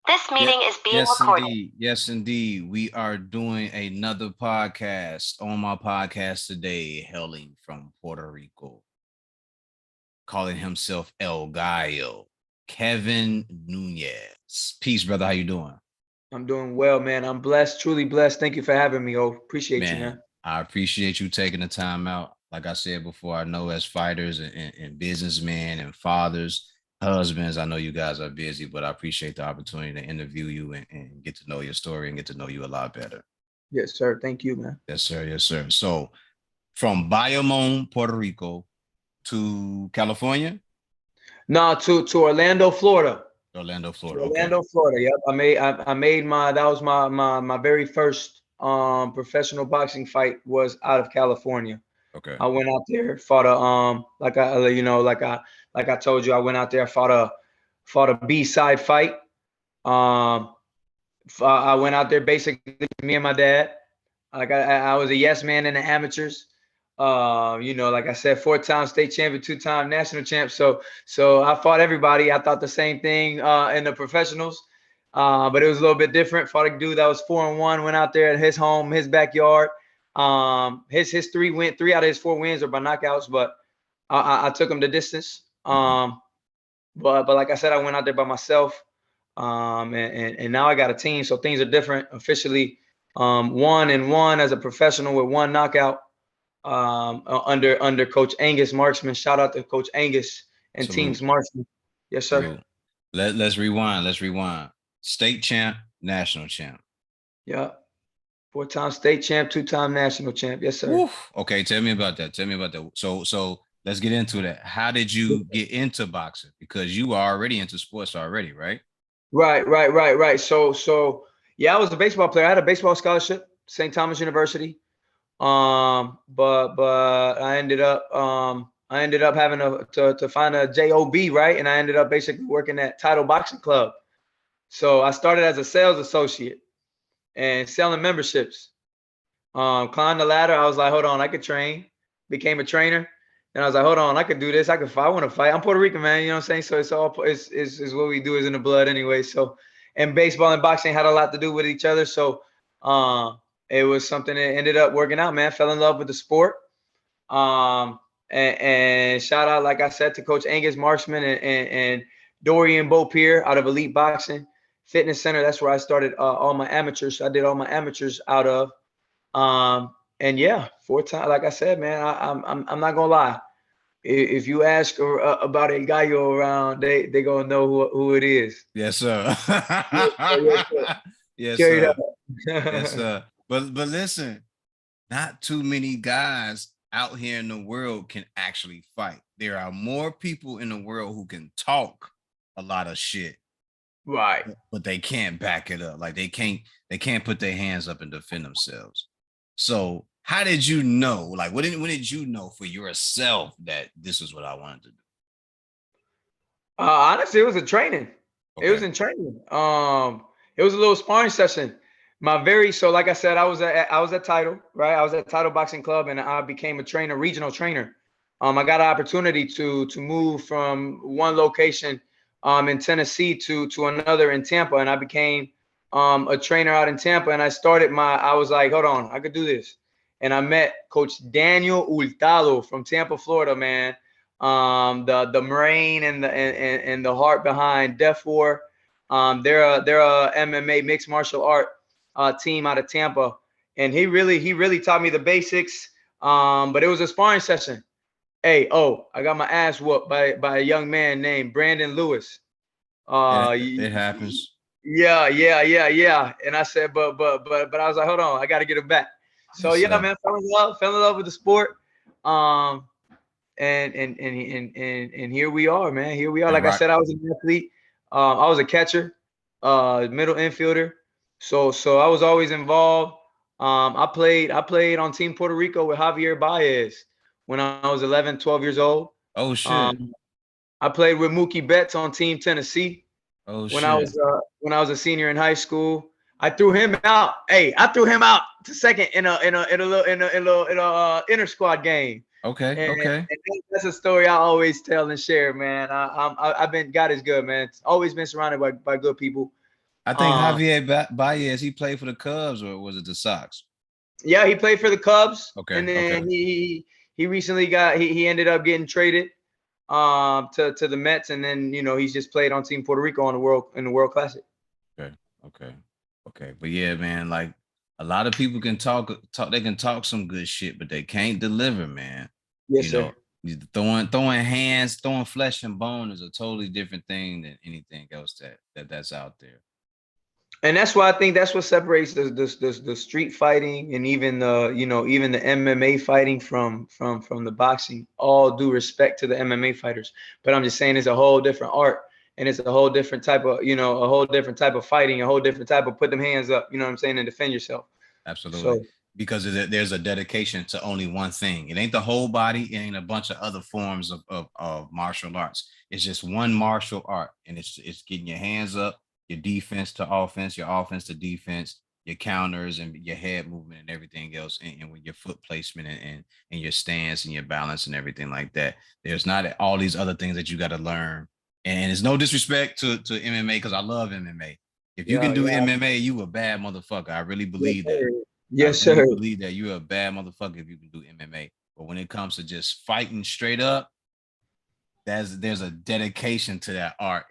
This meeting is being Yes, recorded. indeed. Yes, indeed. We are doing another podcast on my podcast today, hailing from Puerto Rico, calling himself El Gallo, Kevin Nunez. Peace, brother. How you doing? I'm doing well, man. I'm blessed, truly blessed. Thank you for having me. Oh, appreciate you, Man, man. I appreciate you taking the time out. Like I said before, I know as fighters and businessmen and fathers, husbands, I know you guys are busy, but I appreciate the opportunity to interview you and get to know your story and get to know you a lot better. Yes, sir. Thank you, man. Yes, sir. Yes, sir. So from Bayamon, Puerto Rico to California, No, to Orlando, Florida. Orlando, To Florida. Okay. Orlando, Florida. Yep. I made my that was my very first professional boxing fight was out of California. Okay. I went out there, fought a like I told you, I went out there, fought a B-side fight. Um I went out there basically me and my dad. Like I was a yes man in the amateurs. Like I said, four-time state champion, two-time national champ. So I fought everybody. I thought the same thing in the professionals, but it was a little bit different. Fought a dude that was 4-1. Went out there at his home, his backyard. His three out of his four wins are by knockouts, but I took him the distance. Mhm. But like I said, I went out there by myself. And now I got a team, so things are different. Officially, 1-1 as a professional with one knockout. Under Coach Angus Marksman. Shout out to Coach Angus and Salute. Teams Marksman. Yes, sir. Salute. Let's rewind. Let's rewind. State champ, national champ. Yeah. Four-time state champ, two-time national champ. Yes, sir. Woo. Okay, tell me about that. Tell me about that. So let's get into that. How did you get into boxing? Because you are already into sports already, right? Right. So yeah, I was a baseball player. I had a baseball scholarship, St. Thomas University. But I ended up having to find a job, right, and I ended up basically working at Title Boxing Club. So I started as a sales associate and selling memberships. Climbed the ladder. I was like, hold on, I could train. Became a trainer. And I was like, hold on, I could do this. I could fight. I want to fight. I'm Puerto Rican, man. You know what I'm saying? So it's what we do is in the blood anyway. So, and baseball and boxing had a lot to do with each other. So, it was something that ended up working out, man. Fell in love with the sport. And shout out, like I said, to Coach Angus Marksman and Dorian Bopier out of Elite Boxing Fitness Center. That's where I started all my amateurs. I did all my amateurs out of. And yeah, four-time. Like I said, man, I'm not gonna lie. If you ask about a Gallo around, they gonna know who it is. Yes, sir. Yes, sir. Yes, sir. Yes, Carried sir. up. Yes, sir. But listen, not too many guys out here in the world can actually fight. There are more people in the world who can talk a lot of shit, Right. but they can't back it up. Like they can't put their hands up and defend themselves. So how did you know? Like when did you know for yourself that this is what I wanted to do? Honestly, it was a training. It was Okay. in training. It was a little sparring session. So like I said, I was at Title, right? I was at Title Boxing Club, and I became a trainer, regional trainer. I got an opportunity to move from one location in Tennessee to another in Tampa, and I became a trainer out in Tampa. And I was like, hold on, I could do this. And I met Coach Daniel Hurtado from Tampa, Florida, man. The brain and the heart behind Death War. They're a MMA mixed martial art team out of Tampa, and he really taught me the basics. But it was a sparring session. Hey, I got my ass whooped by a young man named Brandon Lewis. It Uh, it happens. yeah. And I said, but I was like, hold on, I got to get him back. So Yes, yeah, sir. man, fell in love with the sport. Um, and here we are, man. Here we are. And Like I rock. said, I was an athlete. I was a catcher, middle infielder. So I was always involved. I played on Team Puerto Rico with Javier Baez when I was 11, 12 years old. Oh shit. Um, I played with Mookie Betts on Team Tennessee Oh when I shit. was a senior in high school. I threw him out. Hey, I threw him out to second in a inter squad game. Okay. And, Okay. and that's a story I always tell and share, man. I've been God is good, man. It's always been surrounded by good people. I think Javier Baez, he played for the Cubs, or was it the Sox? Yeah, he played for the Cubs, Okay, and then okay. he recently he ended up getting traded to the Mets, and then he's just played on Team Puerto Rico in the World Classic. Okay, okay, okay. But yeah, man, like a lot of people can talk, they can talk some good shit, but they can't deliver, man. Yes, You know, sir. throwing hands, throwing flesh and bone is a totally different thing than anything else that's out there. And that's why I think that's what separates the street fighting and even even the MMA fighting from the boxing. All due respect to the MMA fighters, but I'm just saying it's a whole different art, and it's a whole different type of a whole different type of fighting, a whole different type of put them hands up. You know what I'm saying, and defend yourself. Absolutely. So Because there's a dedication to only one thing. It ain't the whole body. It ain't a bunch of other forms of martial arts. It's just one martial art. And it's getting your hands up, your defense to offense, your offense to defense, your counters and your head movement and everything else. And with your foot placement and your stance and your balance and everything like that. There's not all these other things that you got to learn. And it's no disrespect to MMA because I love MMA. If you can yeah, do yeah, MMA, you a bad motherfucker. I really yes, believe that. sir. I Yes, really sir. believe that you're a bad motherfucker if you can do MMA. But when it comes to just fighting straight up, there's a dedication to that art,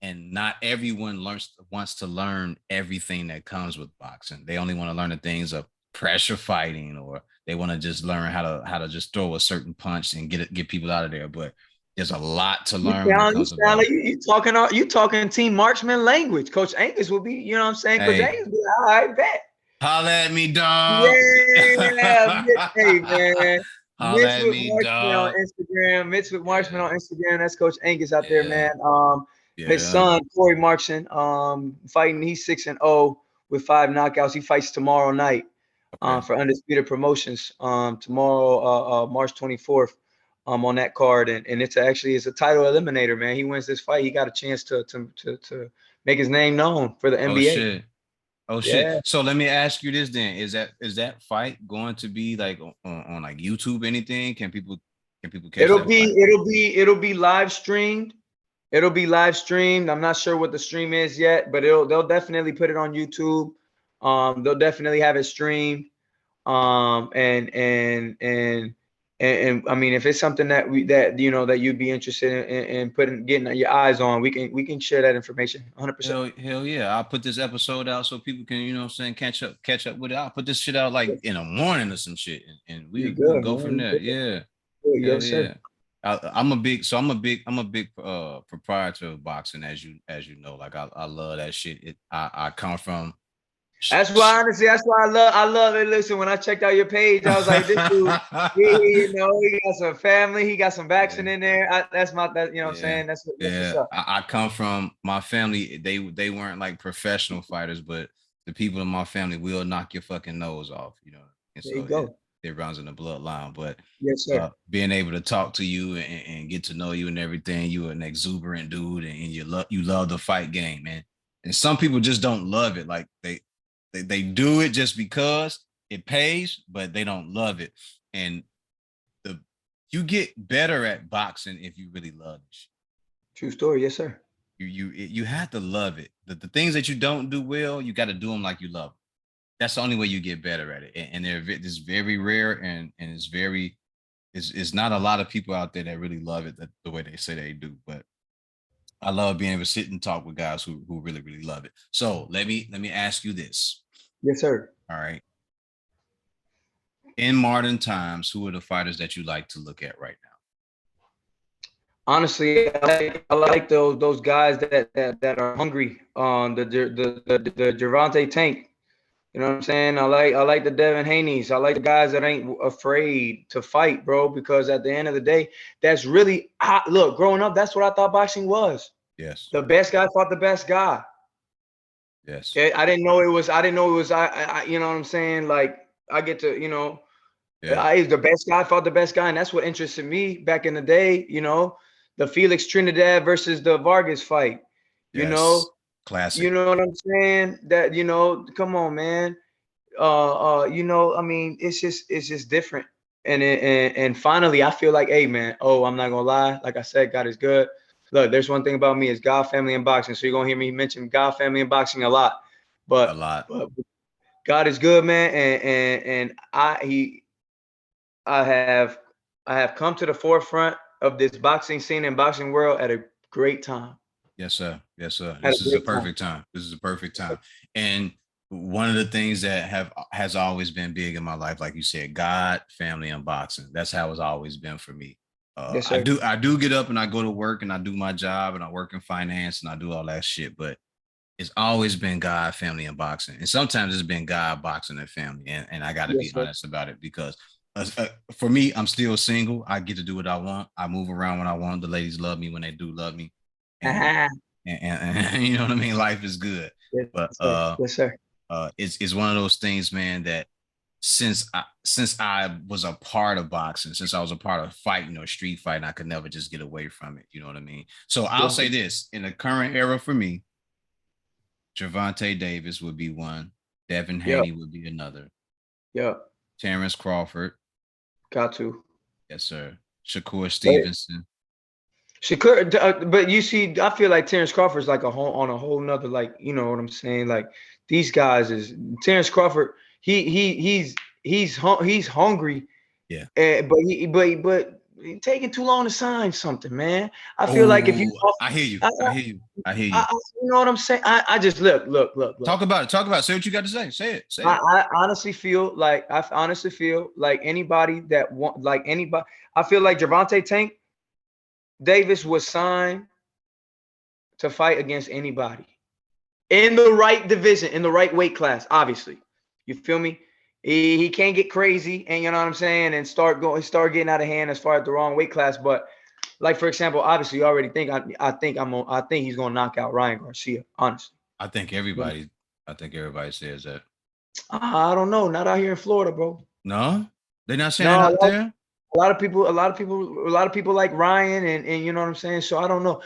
and not everyone wants to learn everything that comes with boxing. They only want to learn the things of pressure fighting, or they want to just learn how to just throw a certain punch and get people out of there. But there's a lot to learn when it You comes to sound like boxing. you talking team marksman language. Coach Angus will be, you know what I'm saying? Coach Hey, Angus will be all right, bet. holla at me, dog. Yeah, hey man. Holla Mitch at with me, Marshman on dog. Instagram. Mitch with Marshman Yeah, on Instagram. That's Coach Angus out there, yeah, man. His yeah. son Corey Markson, fighting. He's 6-0 with 5 knockouts. He fights tomorrow night, Okay. for Undisputed Promotions. Tomorrow, March 24th, on that card, and it's a title eliminator, man. He wins this fight, he got a chance to make his name known for the Oh NBA. shit. Oh shit. Yeah. So let me ask you this then. Is that fight going to be like on like YouTube anything? Can people catch It'll that fight? be it'll be it'll be live streamed. It'll be live streamed. I'm not sure what the stream is yet, but they'll definitely put it on YouTube. They'll definitely have it streamed. Um, and and and and I mean, if it's something that you'd be interested in putting getting your eyes on, we can share that information 100%. Hell yeah. I'll put this episode out so people can, what I'm saying, catch up with it. I'll put this shit out like in the morning or some shit. And You we'll good, go from man? there. You Yeah. good. Hell Yes, sir. yeah. I'm a big proprietor of boxing, as you know. Like I love that shit. I come from That's why, honestly, that's why I love it. Listen, when I checked out your page, I was like, this dude, he got some family, he got some yeah, vaccine in there. You know what I'm yeah, saying? That's what's yeah. up. I come from my family. They weren't like professional fighters, but the people in my family will knock your fucking nose off, and There you so it go. it runs in the bloodline. But Yes, sir. being able to talk to you and get to know you and everything, you're an exuberant dude, and you love the fight game, man. And some people just don't love it. Like they do it just because it pays, but they don't love it. And the you get better at boxing if you really love it. True story. Yes, sir. You have to love it. The things that you don't do well, you got to do them like you love them. That's the only way you get better at it. And it's very rare, and it's not a lot of people out there that really love it the way they say they do. But I love being able to sit and talk with guys who really really love it. So let me ask you this. Yes, sir. All right. In modern times, who are the fighters that you like to look at right now? Honestly, I like those guys that are hungry. The Gervonta Tank. You know what I'm saying? I like the Devin Haney's. I like the guys that ain't afraid to fight, bro. Because at the end of the day, that's really look. Growing up, that's what I thought boxing was. Yes. The best guy fought the best guy. Yes. Okay, I didn't know it was. I didn't know it was. You know what I'm saying? Like I get to. Yeah. The best guy fought the best guy, and that's what interested me back in the day. The Felix Trinidad versus the Vargas fight. You Yes. know, Classic. you know what I'm saying? That come on, man. I mean, it's just different. And finally, I feel like, hey, man. Oh, I'm not gonna lie. Like I said, God is good. look, there's one thing about me is God, family, and boxing. So you're gonna hear me mention God, family, and boxing a lot. A But lot. but God is good, man, and I have I have come to the forefront of this boxing scene and boxing world at a great time. Yes, sir. Yes, sir. At a This is a great time. perfect time. This is a perfect time. And one of the things that has always been big in my life, like you said, God, family, and boxing. That's how it's always been for me. Yes, I sir. do I do get up and I go to work and I do my job and I work in finance and I do all that shit, but it's always been God, family, and boxing. And sometimes it's been God, boxing, and family. And I got to be Yes, sir. honest about it because for me, I'm still single. I get to do what I want. I move around when I want. The ladies love me when they do love me. And and you know what I mean? Life is good. Yes, But sir. Yes, sir. it's one of those things, man, that since I was a part of boxing, since I was a part of fighting or street fighting, I could never just get away from it. You know what I mean? So I'll Yes, say this in the current era for me, Gervonta Davis would be one. Devin yep, Haney would be another. yep. Terrence Crawford. Got to. Yes, sir. Shakur But Stevenson. Shakur, but you see, I feel like Terrence Crawford's like a whole on a whole nother, like, you know what I'm saying? Like these guys is Terrence Crawford. He's hungry, Yeah. but he taking too long to sign something, man. I feel like if you, Oh, I hear you. I, I hear you. I hear I, you. you know what I'm saying? I just look. Talk about it. Talk about it. Say what you got to say. Say it. Say it. I honestly feel like anybody that want like anybody. I feel like Gervonta Tank Davis was signed to fight against anybody in the right division, in the right weight class. Obviously, you feel me? He can't get crazy, and you know what I'm saying, and start getting out of hand as far as the wrong weight class. But like for example, obviously, you already think I think he's gonna knock out Ryan Garcia. Honestly, I think everybody. I think everybody says that. I don't know. Not out here in Florida, bro. No, they're not saying it No, out there. a lot of people like Ryan, and you know what I'm saying. So I don't know.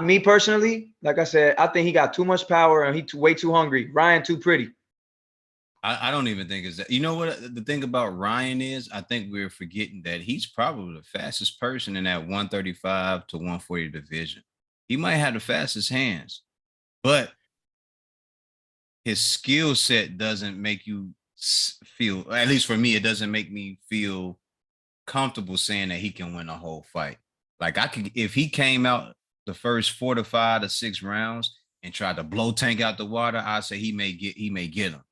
Me personally, like I said, I think he got too much power and way too hungry. Ryan too pretty. I don't even think it's that. You know what the thing about Ryan is? I think we're forgetting that he's probably the fastest person in that 135 to 140 division. He might have the fastest hands, but his skill set doesn't make you feel, at least for me, it doesn't make me feel comfortable saying that he can win a whole fight. Like I could, if he came out the first 4 to 5 to 6 rounds and tried to blow Tank out the water, I say he may get him.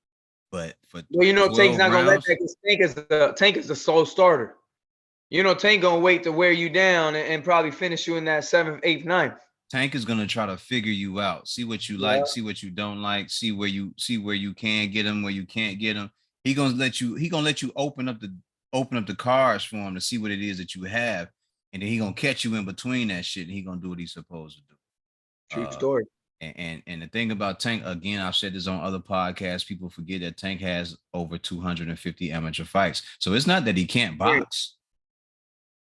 But for Well, you know, Tank's 12 not gonna let that rounds, because Tank is the sole starter. You know, Tank gonna wait to wear you down and probably finish you in that seventh, eighth, ninth. Tank is gonna try to figure you out, see what you Yeah, like, see what you don't like, see where you can get him, where you can't get him. He gonna let you open up the cards for him to see what it is that you have, and then he gonna catch you in between that shit, and he gonna do what he's supposed to do. true Uh, story. and the thing about Tank, again, I've said this on other podcasts. People forget that Tank has over 250 amateur fights, so it's not that he can't box.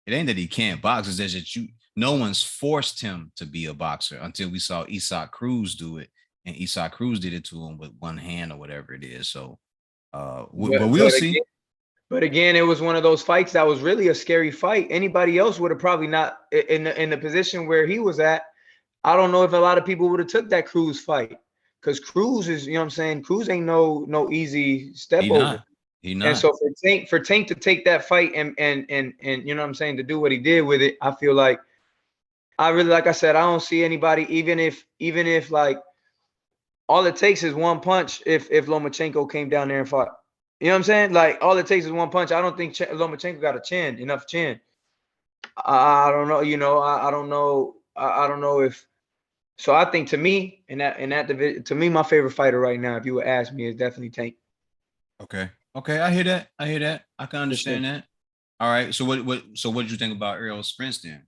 It ain't that he can't box. It's that no one's forced him to be a boxer until we saw Isak Cruz do it, and Isak Cruz did it to him with one hand or whatever it is. So, But but we'll but see. again, but again, it was one of those fights that was really a scary fight. Anybody else would have probably not in the position where he was at. I don't know if a lot of people would have took that Cruz fight because Cruz is, you know what I'm saying. Cruz ain't no easy step He over. not. He And not. so for Tank to take that fight and you know what I'm saying to do what he did with it, I feel like I really like I said I don't see anybody even if like all it takes is one punch if Lomachenko came down there and fought. You know what I'm saying? Like all it takes is one punch. I don't think Lomachenko got enough chin. I don't know. You know I don't know. I don't know if so. I think to me in that division, to me my favorite fighter right now, if you would ask me, is definitely Tank. Okay. Okay. I hear that. I hear that. I can For sure. understand that. All right. So what did you think about Errol Spence then?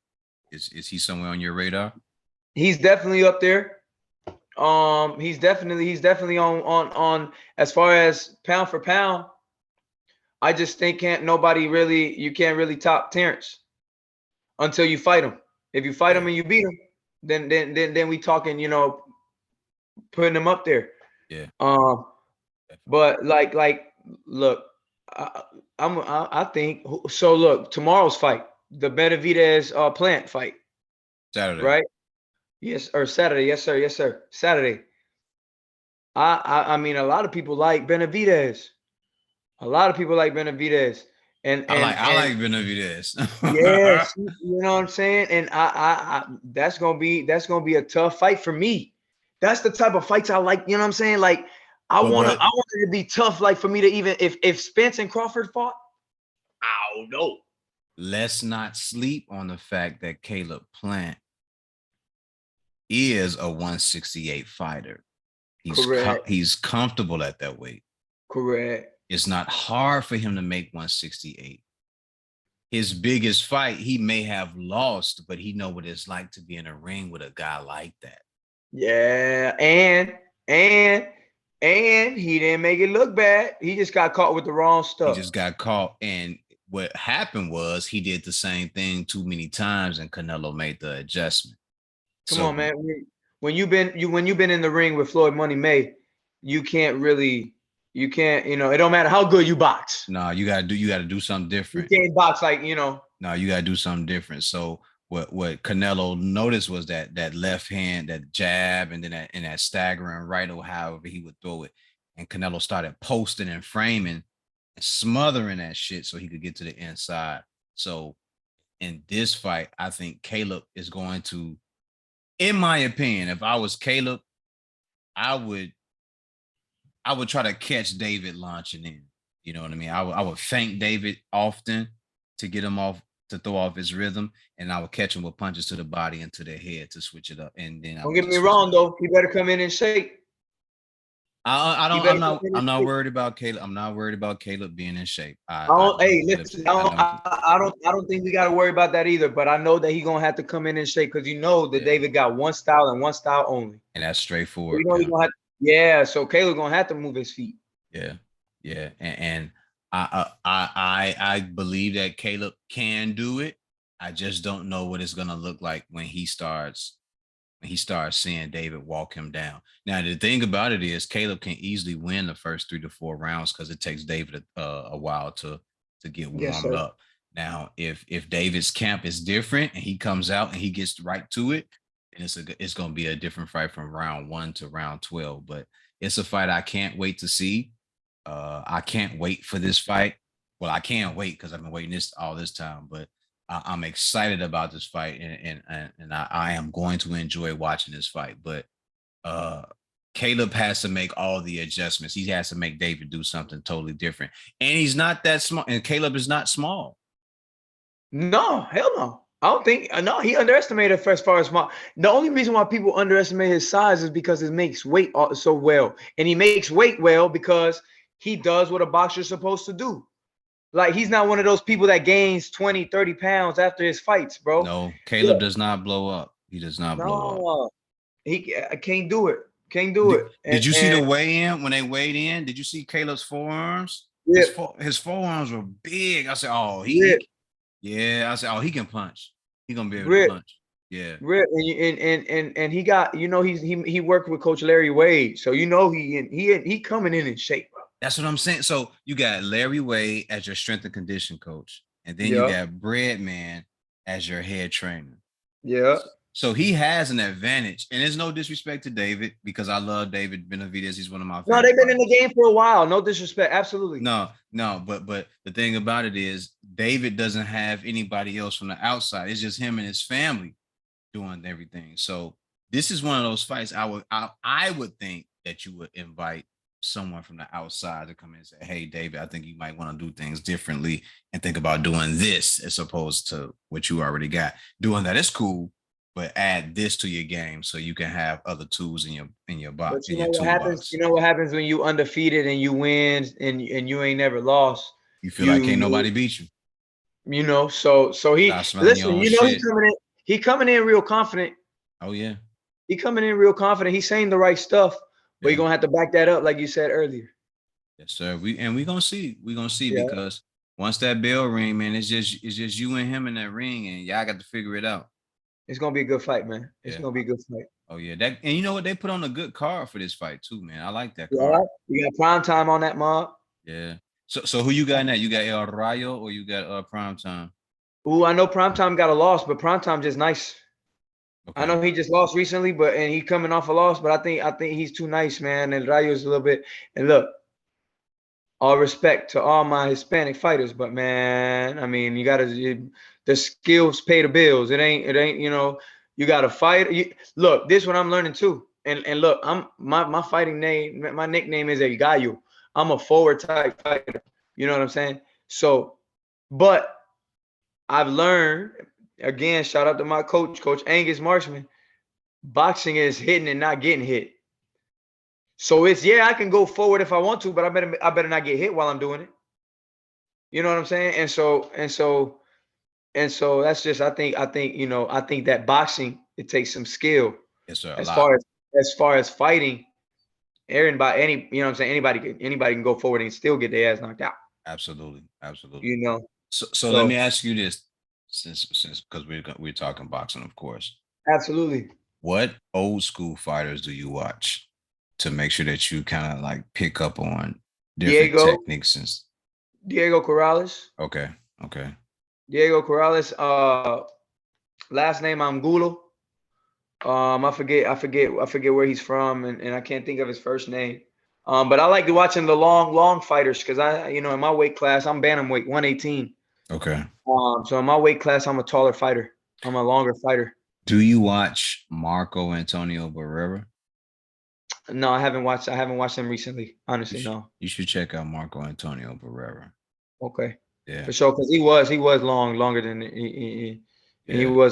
Is he somewhere on your radar? He's definitely up there. He's definitely on as far as pound for pound. I just think you can't really top Terrence until you fight him. If you fight Yeah. him and you beat him, then we talking, putting him up there. Yeah. Um, Definitely. but look, I, I think so. Look, tomorrow's fight, the Benavidez Plant fight, Saturday. right? Yes, or Saturday. Yes, sir. Yes, sir. Saturday. I mean, a lot of people like Benavidez. A lot of people like Benavidez, and I like Benavidez. yes, you know what I'm saying. And I that's gonna be a tough fight for me. That's the type of fights I like. You know what I'm saying? Like but I want it to be tough. Like for me to even if Spence and Crawford fought, I don't know. let's not sleep on the fact that Caleb Plant is a 168 fighter. Correct. He's comfortable at that weight. Correct. It's not hard for him to make 168. His biggest fight, he may have lost, but he know what it's like to be in a ring with a guy like that. Yeah, and and he didn't make it look bad. He just got caught with the wrong He stuff. just got caught. And what happened was he did the same thing too many times, and Canelo made the adjustment. Come So on, man. When you've been in the ring with Floyd Money May, you can't really you can't, it don't matter how good you box. no, you gotta do something You different. can't box like, No, you gotta do something different. So what Canelo noticed was that left hand, that jab, and then that staggering right, or however he would throw it. And Canelo started posting and framing and smothering that shit so he could get to the inside. So in this fight, I think Caleb is going to, in my opinion, if I was Caleb, I would try to catch David launching in. You know what I mean? I would feint David often to get him off, to throw off his rhythm, and I would catch him with punches to the body and to the head to switch it up, and then I don't would get me just switch it wrong up. though. He better come in and shape. I He don't. better come in and I'm not shape. worried about Caleb. I'm not worried about Caleb being in shape. I I don't, know hey, Caleb. listen, I know. I don't think we got to worry about that either. But I know that he's gonna have to come in and shape because that Yeah, David got one style and one style only. and that's So straightforward. he's gonna have, yeah. So Caleb gonna have to move his feet. Yeah, yeah, and I believe that Caleb can do it. I just don't know what it's gonna look like when he starts seeing David walk him down. Now the thing about it is Caleb can easily win the first 3 to 4 rounds because it takes David a while to get Yes, warmed sir. up. Now if David's camp is different and he comes out and he gets right to it, then it's gonna be a different fight from round 1 to round 12. But it's a fight I can't wait to see. I can't wait for this fight. Well, I can't wait because I've been waiting all this time, but I'm excited about this fight, and I am going to enjoy watching this fight. But uh, Caleb has to make all the adjustments. He has to make David do something totally different, and he's not that small. And Caleb is not small. No, hell no. I don't think no. He underestimated as far as small. The only reason why people underestimate his size is because it makes weight so well, and he makes weight well because he does what a boxer's supposed to do. Like he's not one of those people that gains 20, 30 pounds after his fights, bro. No, Yeah. Caleb does not blow up. He does not blow up. No, I can't do it. Can't do Did, it. did you see And the weigh in when they weighed in? Did you see Caleb's forearms? yeah, His forearms were big. I said, oh, rip, yeah. I said, oh, he can punch. He gonna be able to rip, punch. Yeah. rip, and he got he worked with Coach Larry Wade, so he coming in shape, bro. That's what I'm saying. So you got Larry Wade as your strength and condition coach, and then you Yeah, got Breadman as your head trainer. yeah. So he has an advantage, and there's no disrespect to David because I love David Benavidez. He's one of my No, favorite they've been in fighters. the game for a while. No disrespect, absolutely. No, but the thing about it is David doesn't have anybody else from the outside. It's just him and his family doing everything. So this is one of those fights I would think that you would invite someone from the outside to come in and say, hey, David, I think you might want to do things differently and think about doing this as opposed to what you already got. Doing that is cool, but add this to your game so you can have other tools in your But box, in you your know what happens? toolbox. You know what happens when you undefeated and you win and you ain't never lost. You feel like You can't you nobody beat you. so he Stop smelling your listen. own He shit. coming in. He coming in real confident. Oh yeah. He coming in real confident. He's saying the right stuff, but you're Yeah. gonna have to back that up, like you said earlier. Yes, sir. We gonna see. We gonna see Yeah, because once that bell ring, man, it's just you and him in that ring, and y'all got to figure it out. it's gonna be a good fight, man. It's Yeah. gonna be a good fight. Oh yeah. That, and you know what? They put on a good card for this fight too, man. I like that Yeah, card. you got prime time on that mob. Yeah. So who you got now? You got El Rayo or you got Prime Time? Ooh, I know prime time got a loss, but prime time just nice. I Okay. know he just lost recently, and he coming off a loss, but I think he's too nice, man. And Rayo's a little bit. And look, all respect to all my Hispanic fighters, but man, I mean, the skills pay the bills. It ain't, you got to fight. Look, this is what I'm learning too. And look, my fighting name, my nickname is a Gallo. I'm a forward type fighter. You know what I'm saying? So, but I've learned, again, shout out to my coach, Coach Angus Marksman. Boxing is hitting and not getting hit. So I can go forward if I want to, but I better not get hit while I'm doing it. You know what I'm saying? And so that's just I think that boxing, it takes some skill. Yes, sir. A As lot. far as fighting, anybody can go forward and still get their ass knocked out. Absolutely. Absolutely. You know. So let me So ask you this, since because we're talking boxing, of course. absolutely. What old school fighters do you watch to make sure that you kind of like pick up on different Diego techniques and Diego Corrales. okay, okay, Diego Corrales. Last name Angulo. I forget where he's from, and I can't think of his first name. But I like watching the long fighters because in my weight class, I'm bantamweight 118. okay. So in my weight class, I'm a taller fighter. I'm a longer fighter. Do you watch Marco Antonio Barrera? No, I haven't watched him recently. Honestly, no. You should check out Marco Antonio Barrera. Okay, Yeah, for sure. Because he was longer than yeah,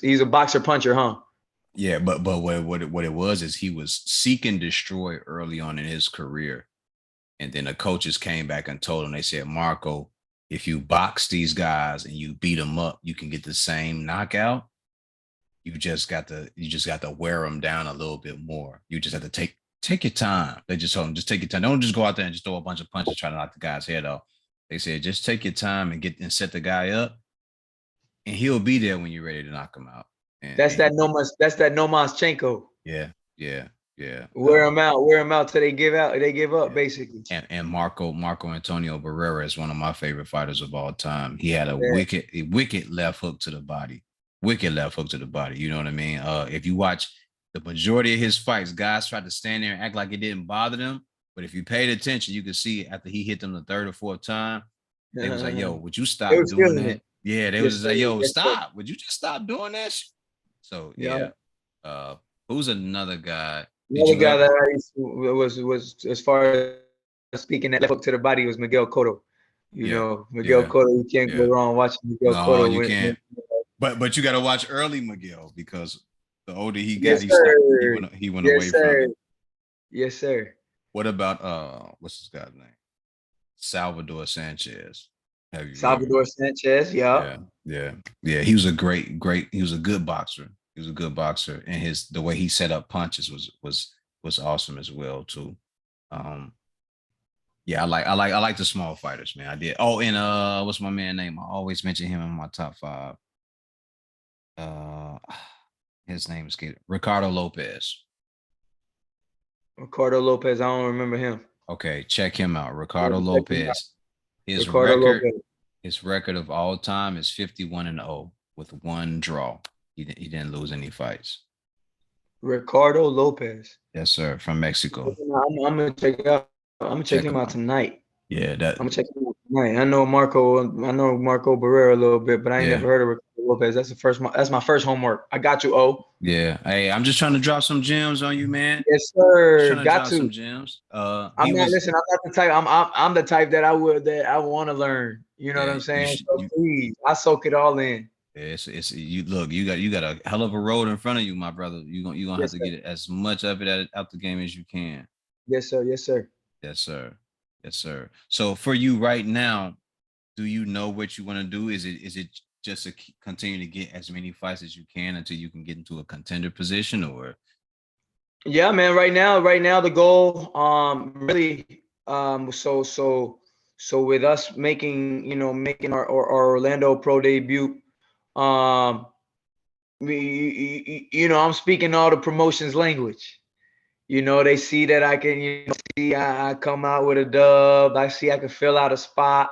he's a boxer puncher, huh? yeah. But what it was is he was seek and destroy early on in his career, and then the coaches came back and told him, they said, Marco, if you box these guys and you beat them up, you can get the same knockout. You just got to wear them down a little bit more. You just have to take your time. They just told him, just take your time. Don't just go out there and just throw a bunch of punches trying to knock the guy's head off. They said, just take your time and set the guy up, and he'll be there when you're ready to knock him out. That's that Nomaschenko. Yeah, yeah, yeah. Wear him out till they give out. They give up, Yeah. basically. And Marco Antonio Barrera is one of my favorite fighters of all time. He had a Yeah. wicked left hook to the body. Wicked left hook to the body. You know what I mean? If you watch the majority of his fights, guys tried to stand there and act like it didn't bother them. But if you paid attention, you could see after he hit them the third or fourth time, they was like, yo, would you They stop was doing feeling it. that? Yeah, they was Yes, just sir. like, yo, Yes, sir. stop. Would you just stop doing that? So Yeah. yeah. Uh, who's another guy? Did Another you guy ever? that I used to, was as far as speaking that left hook to the body was Miguel Cotto. Yeah, Miguel yeah, Cotto. You can't go yeah. wrong watching Miguel No, Cotto. you can't. But you got to watch early Miguel, because the older he got, Yes, he stopped. sir. He went away Yes, from sir. it. Yes, sir. What about what's this guy's name? Salvador Sanchez. Have you ever? Salvador Sanchez. Yeah. Yeah, yeah, yeah. He was a great. He was a good boxer. He was a good boxer, and the way he set up punches was awesome as well too. Um, yeah, I like the small fighters, man. I did. Oh, and what's my man name? I always mention him in my top five. Uh, his name is Ricardo Lopez. Ricardo Lopez. I don't remember him. Okay, check him out. Ricardo Check him out. Lopez. His Ricardo record, Lopez. his record of all time is 51-0 with one draw. He didn't lose any fights. Ricardo Lopez. Yes, sir. From Mexico. I'm gonna check it out. I'm gonna check Check him him out out. tonight. Yeah, I'm gonna check him out tonight. I know Marco Barrera a little bit, but I ain't yeah, never heard of Ricardo Lopez. That's my first homework. I got you, O. yeah. Hey, I'm just trying to drop some gems on you, man. Yes, Just sir. trying to Got drop to. some gems. I'm He not was. listen. I'm not the type. I'm the type that I want to learn. You know what Yeah, I'm saying? So please, I soak it all in. it's you look. You got a hell of a road in front of you, my brother. You gonna have Yes, to sir. get as much of it out the game as you can. Yes, sir. Yes, sir. Yes, sir. Yes, sir. So for you right now, do you know what you want to do? Is it just to continue to get as many fights as you can until you can get into a contender position, or Yeah, man. Right now, the goal, really, so with us making our Orlando pro debut, um, I'm speaking all the promotions language. They see that I can, see I come out with a dub. I see I can fill out a spot,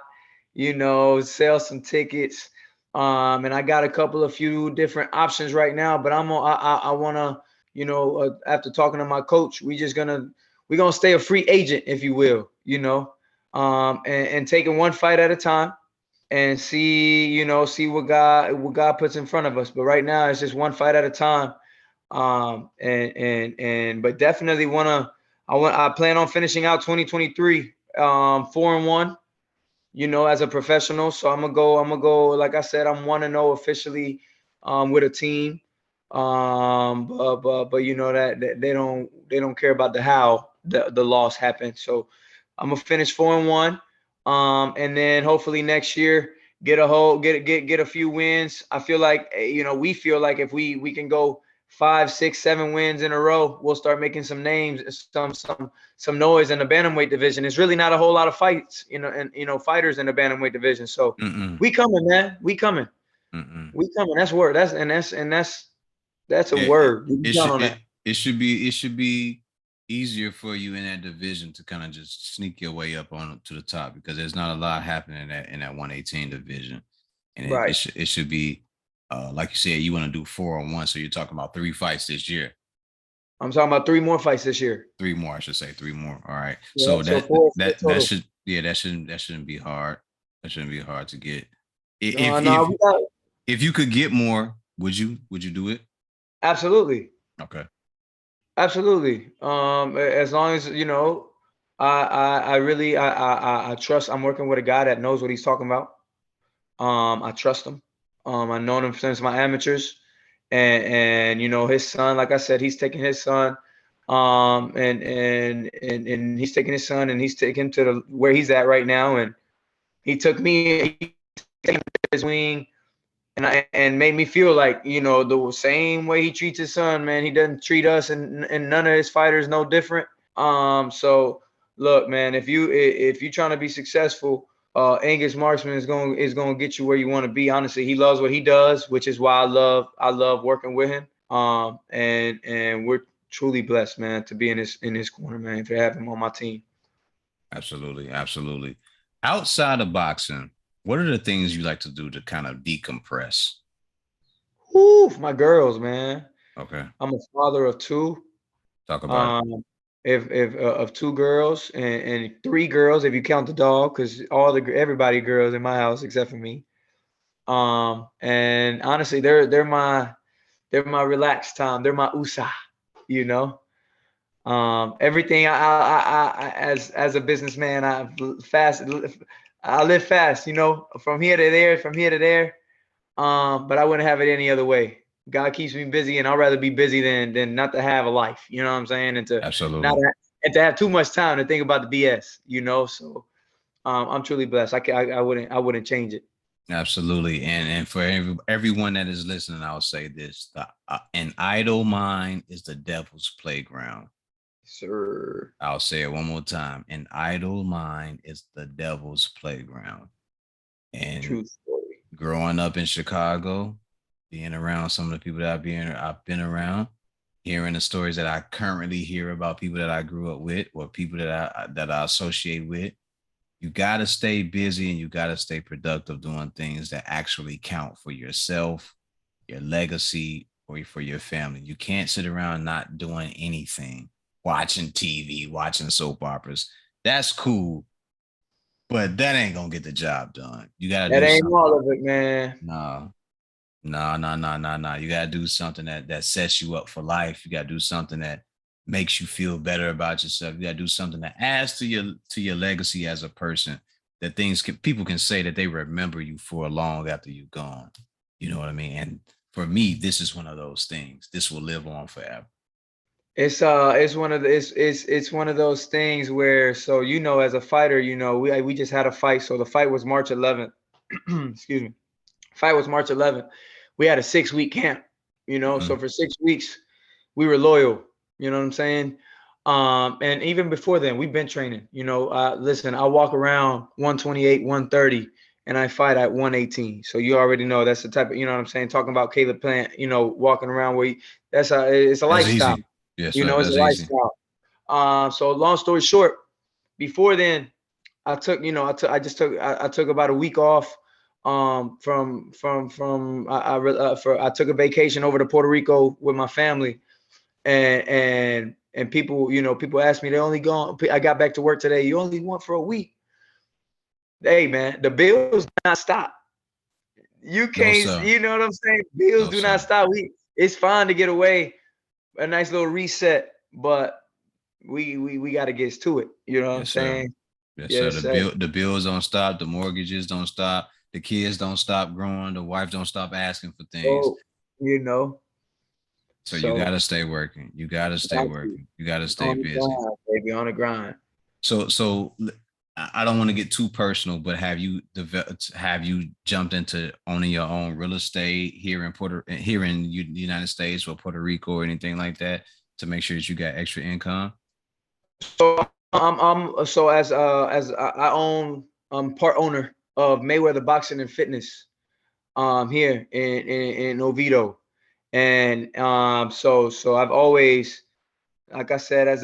sell some tickets. And I got a few different options right now, but I want to, after talking to my coach, we're gonna stay a free agent, if you will, and taking one fight at a time and see what God puts in front of us. But right now it's just one fight at a time. But definitely I plan on finishing out 2023 4-1, as a professional. So I'm gonna go, like I said, I'm 1-0 officially with a team. But that they don't care about the how the loss happened. So I'm gonna finish 4-1. And then hopefully next year get a few wins. I feel like we feel like if we can go 5, 6, 7 wins in a row, we'll start making some names, some noise in the bantamweight division. It's really not a whole lot of fights, and fighters in the bantamweight division. So we coming, man. We coming. We coming. That's word. That's a Yeah, word. You can count on that. it should be easier for you in that division to kind of just sneak your way up on to the top, because there's not a lot happening in that 118 division, and Right. it should be like you said, you want to do 4-1, so you're talking about 3 fights this year. I'm talking about 3 more fights this year. 3 more, I should say, 3 more. All right, Yeah, so so that four that total. that should that shouldn't be hard. That shouldn't be hard to get. No, If we got if you could get more, would you do it? absolutely. Okay. Absolutely. As long as I really I trust. I'm working with a guy that knows what he's talking about. I trust him. I've known him since my amateurs, and his son. Like I said, he's taking his son, and he's taking his son, and he's taking to where he's at right now, and he took me his wing, and made me feel like the same way he treats his son, man, he doesn't treat us and none of his fighters no different. So look, man, if you're trying to be successful, Angus Marksman is going to get you where you want to be. Honestly, he loves what he does, which is why I love working with him. And we're truly blessed, man, to be in his corner, man, to have him on my team. Absolutely, absolutely. Outside of boxing, what are the things you like to do to kind of decompress? Whoo, my girls, man. Okay, I'm a father of two. talk about it. Um, if of two girls and three girls if you count the dog, because everybody girls in my house except for me. And honestly, they're my relaxed time. They're my USA, you know. Everything as a businessman, I live fast, from here to there, from here to there. But I wouldn't have it any other way. God keeps me busy, and I'd rather be busy than not to have a life. You know what I'm saying? And to not Absolutely, and to have too much time to think about the BS. So I'm truly blessed. I wouldn't change it. absolutely. And for everyone that is listening, I'll say this: an idle mind is the devil's playground. Sir, I'll say it one more time: an idle mind is the devil's playground. And true story. growing up in Chicago, being around some of the people that I've been around, hearing the stories that I currently hear about people that I grew up with or people that I associate with, you got to stay busy and you got to stay productive doing things that actually count for yourself, your legacy, or for your family. You can't sit around not doing anything, watching TV, watching soap operas. That's cool, but that ain't gonna get the job done. You gotta That do ain't something. all of it, man. No, no, no, no, no, no. You gotta do something that sets you up for life. You gotta do something that makes you feel better about yourself. You gotta do something that adds to your legacy as a person. That people can say that they remember you for long after you're gone. You know what I mean? And for me, this is one of those things. This will live on forever. It's one of those things where, so as a fighter, we just had a fight. So the fight was March 11th. Excuse me. Fight was March 11th. We had a 6-week camp. So Mhm. for 6 weeks we were loyal. You know what I'm saying? And even before then, we've been training. Listen, I walk around 128, 130, and I fight at 118. So you already know that's the type of, what I'm saying. Talking about Caleb Plant, walking around it's a That's lifestyle. easy. Yes, sir. It's a That's easy. lifestyle. So long story short, before then, I took about a week off. I took a vacation over to Puerto Rico with my family, and people, people ask me, they only gone. I got back to work today. You only went for a week. Hey man, the bills do not stop. You No, can't, sir. you know what I'm saying? Bills No, do not sir. stop. It's fine to get away, a nice little reset, but we got to get to it. You know what I'm Yes, sir. saying? Yes, sir. Yes, sir. The bills don't stop. The mortgages don't stop. The kids don't stop growing. The wife don't stop asking for things. So, you know, So you so gotta stay working. You gotta stay got to working. You gotta stay on the busy. grind, baby, on the grind. I don't want to get too personal, but have you jumped into owning your own real estate here in the United States or Puerto Rico or anything like that to make sure that you got extra income? So I'm so as I own, I'm part owner of Mayweather Boxing and Fitness here in Oviedo. And so I've always, like I said, as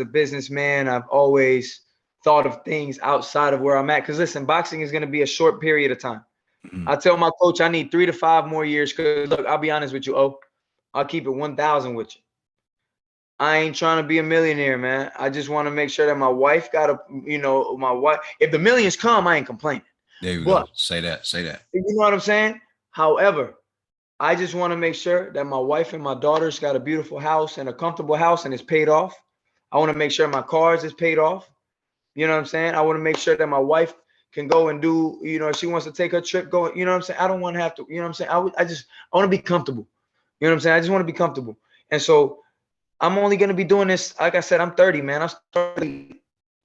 a businessman, I've always thought of things outside of where I'm at. Because listen, boxing is going to be a short period of time. Mhm. I tell my coach I need 3 to 5 more years. Because look, I'll be honest with you. I'll keep it 1,000 with you. I ain't trying to be a millionaire, man. I just want to make sure that my wife got my wife. If the millions come, I ain't complaining. There you But go. Say that. Say that. you know what I'm saying? However, I just want to make sure that my wife and my daughters got a beautiful house and a comfortable house and it's paid off. I want to make sure my cars is paid off. You know what I'm saying? I want to make sure that my wife can go and do, if she wants to take her trip, go, you know what I'm saying? I don't want to have to, you know what I'm saying? I want to be comfortable. You know what I'm saying? I just want to be comfortable. And so I'm only going to be doing this. Like I said, I'm 30, man.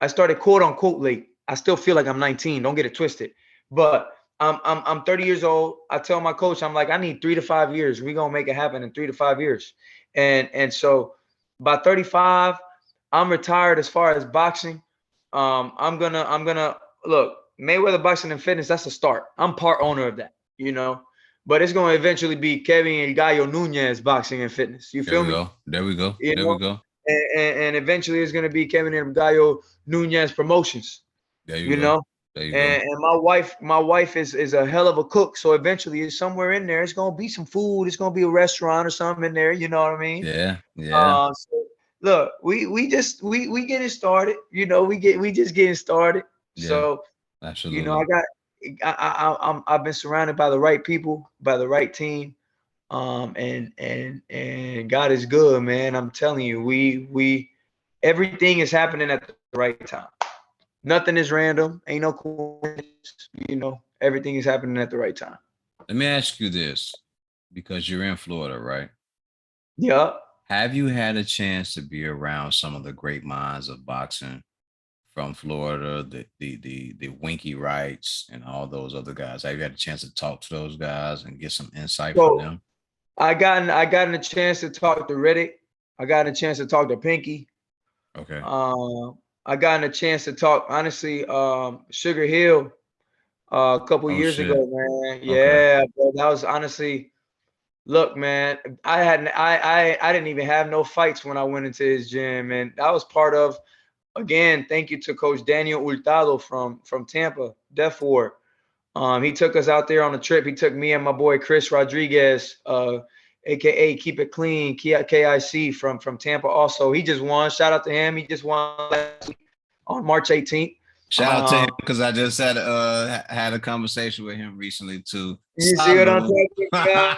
I started quote unquote late. I still feel like I'm 19. Don't get it twisted. But I'm 30 years old. I tell my coach, I'm like, I need 3 to 5 years. We're gonna make it happen in 3 to 5 years. And so by 35, I'm retired as far as boxing. I'm gonna look, Mayweather Boxing and Fitness, that's a start. I'm part owner of that, but it's gonna eventually be Kevin and Gallo Nunez Boxing and Fitness. You There feel we me? go. There we go. You There we know, go. and eventually it's gonna be Kevin and Gallo Nunez Promotions. There you You go. know, There you go. and my wife is a hell of a cook. So eventually, it's somewhere in there. It's gonna be some food. It's gonna be a restaurant or something in there. You know what I mean? Yeah. Yeah. So look, we getting started. We just getting started. Yeah. So I Absolutely. got I've been surrounded by the right people, by the right team. And God is good, man. I'm telling you, we everything is happening at the right time. Nothing is random. Ain't no coincidence. Everything is happening at the right time. Let me ask you this because you're in Florida, right? Yup. Have you had a chance to be around some of the great minds of boxing from Florida, the Winky Wrights and all those other guys? Have you had a chance to talk to those guys and get some insight from So them? I gotten a chance to talk to Riddick. I got a chance to talk to Pinky. Okay. Uh, I gotten a chance to talk, honestly, Sugar Hill, a couple Oh years shit. ago, man. Okay. Yeah, bro, that was honestly. Look, man, I didn't even have no fights when I went into his gym, and that was part of. Again, thank you to Coach Daniel Hurtado from Tampa, Death War. He took us out there on a trip. He took me and my boy Chris Rodriguez, aka Keep It Clean, KIC from Tampa. Also, he just won. Shout out to him. He just won last week on March 18th. Shout out to him Um, because I just had a conversation with him recently too. you see what I'm Salud. talking about?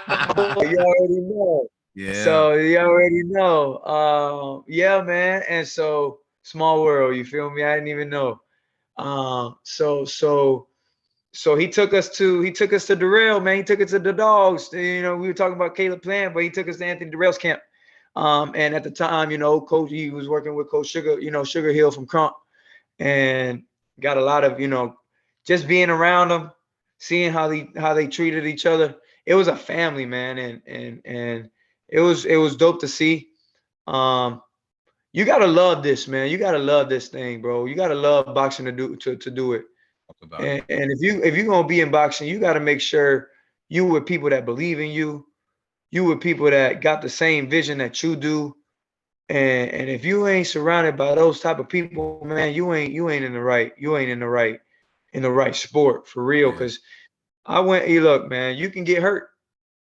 You already know. Yeah. So you already know. Yeah, man. And so small world. You feel me? I didn't even know. So he took us to Darrell, man. He took us to the dogs. We were talking about Caleb Plant, but he took us to Anthony Darrell's camp. And at the time, Coach, he was working with Coach Sugar, Sugar Hill from Crump, and got a lot of, just being around them, seeing how they treated each other. It was a family, man, and it was dope to see. Um, you gotta love this, man. You gotta love this thing, bro. You gotta love boxing to do it. Talk about it. And if you're gonna be in boxing, you gotta make sure you with people that believe in you. You with people that got the same vision that you do. And if you ain't surrounded by those type of people, man, you ain't in the right sport for real. Yeah. Because I went, hey, look, man, you can get hurt.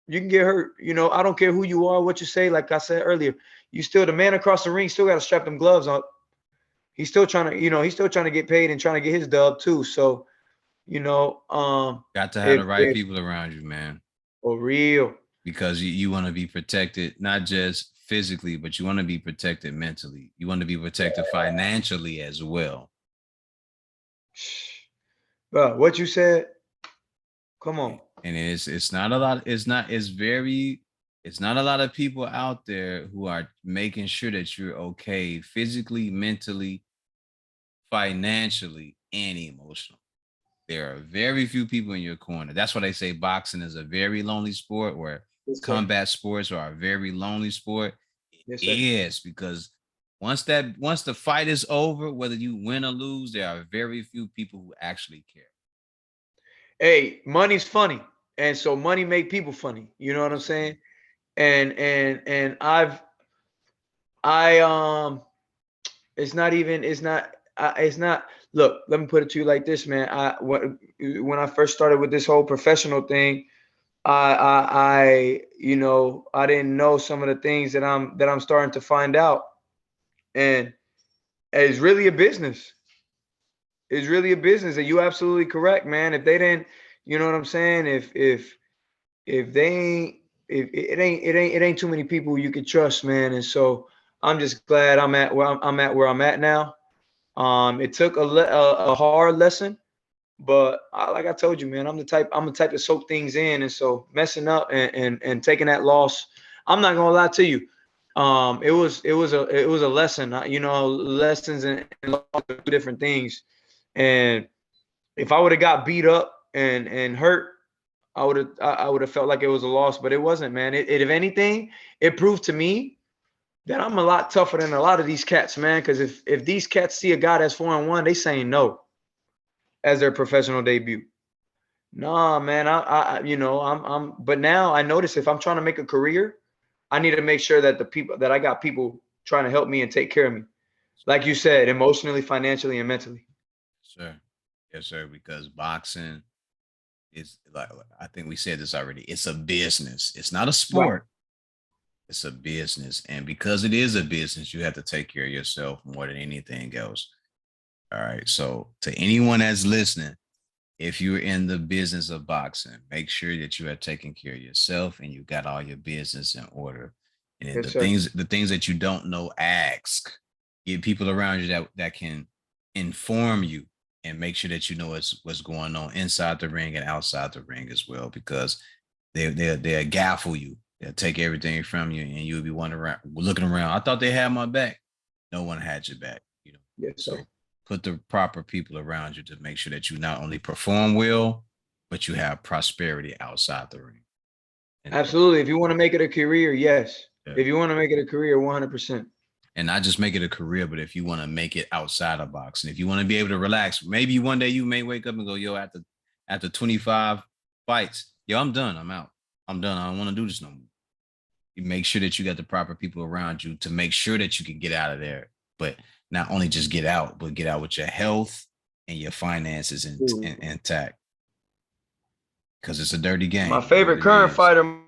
You can get hurt. You know, I don't care who you are, what you say. Like I said earlier, you still the man across the ring still got to strap them gloves on. He's still trying to, he's still trying to get paid and trying to get his dub too. So, you know, Got to have the right if people around you, man, for real, because you want to be protected, not just physically, but you want to be protected mentally. You want to be protected financially as well. bro, what you said, come on. And it's not a lot, it's not a lot of people out there who are making sure that you're okay physically, mentally, financially, and emotionally. There are very few people in your corner. That's why they say boxing is a very lonely sport, where Yes, sir. combat sports are a very lonely sport. Yes, It sir. is, because once the fight is over, whether you win or lose, there are very few people who actually care. Hey, money's funny, and so money make people funny. You know what I'm saying? And I it's not even it's not. Look, let me put it to you like this, man. When I first started with this whole professional thing, I didn't know some of the things that I'm starting to find out, and it's really a business. It's really a business, and you're absolutely correct, man. If they didn't, you know what I'm saying? If they ain't, if it ain't too many people you could trust, man. And so I'm just glad I'm at now. It took a hard lesson, but like I told you, man, I'm the type to soak things in, and so messing up and taking that loss, I'm not gonna lie to you. It was a lesson. Lessons and two different things. And if I would have got beat up and hurt, I would have felt like it was a loss, but it wasn't, man. If anything, it proved to me that I'm a lot tougher than a lot of these cats, man. Because if these cats see a guy that's 4-1, they saying no as their professional debut. Nah, man. But now I notice if I'm trying to make a career, I need to make sure that I got people trying to help me and take care of me, like you said, emotionally, financially, and mentally. Sure. Yes, sir. Because boxing is, like, I think we said this already. It's a business. It's not a Right. sport. It's a business. And because it is a business, you have to take care of yourself more than anything else. All right. So to anyone that's listening, if you're in the business of boxing, make sure that you are taking care of yourself and you got all your business in order. And then Yes, sir. the things that you don't know, ask. Get people around you that can inform you and make sure that you know what's going on inside the ring and outside the ring as well, because they'll gaffle you. They'll take everything from you, and you'll be wondering, looking around. I thought they had my back. No one had your back. Yes, sir. So put the proper people around you to make sure that you not only perform well, but you have prosperity outside the ring. Absolutely. If you want to make it a career, yes. Yeah. If you want to make it a career, 100%. And not just make it a career, but if you want to make it outside of boxing, if you want to be able to relax, maybe one day you may wake up and go, yo, after 25 fights, yo, I'm done. I'm out. I'm done. I don't want to do this no more. You make sure that you got the proper people around you to make sure that you can get out of there. But not only just get out, but get out with your health and your finances intact. Because it's a dirty My game. It favorite really current is. fighter,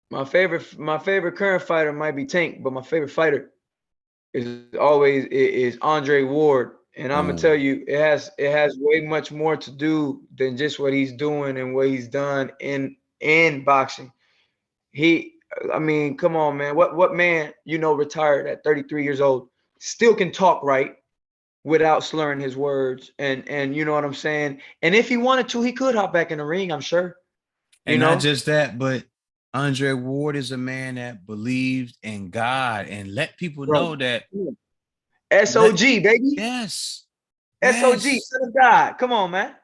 my favorite current fighter might be Tank, but my favorite fighter is Andre Ward. And I'm gonna tell Ooh. you, it has way much more to do than just what he's doing and what he's done in boxing. He, I mean, come on, man. What man, retired at 33 years old, still can talk right without slurring his words, and you know what I'm saying? And if he wanted to, he could hop back in the ring, I'm sure. You And not know? just that, but Andre Ward is a man that believed in God and let people Bro. know that let SOG, baby. yes, SOG, yes, son of God. Come on, man.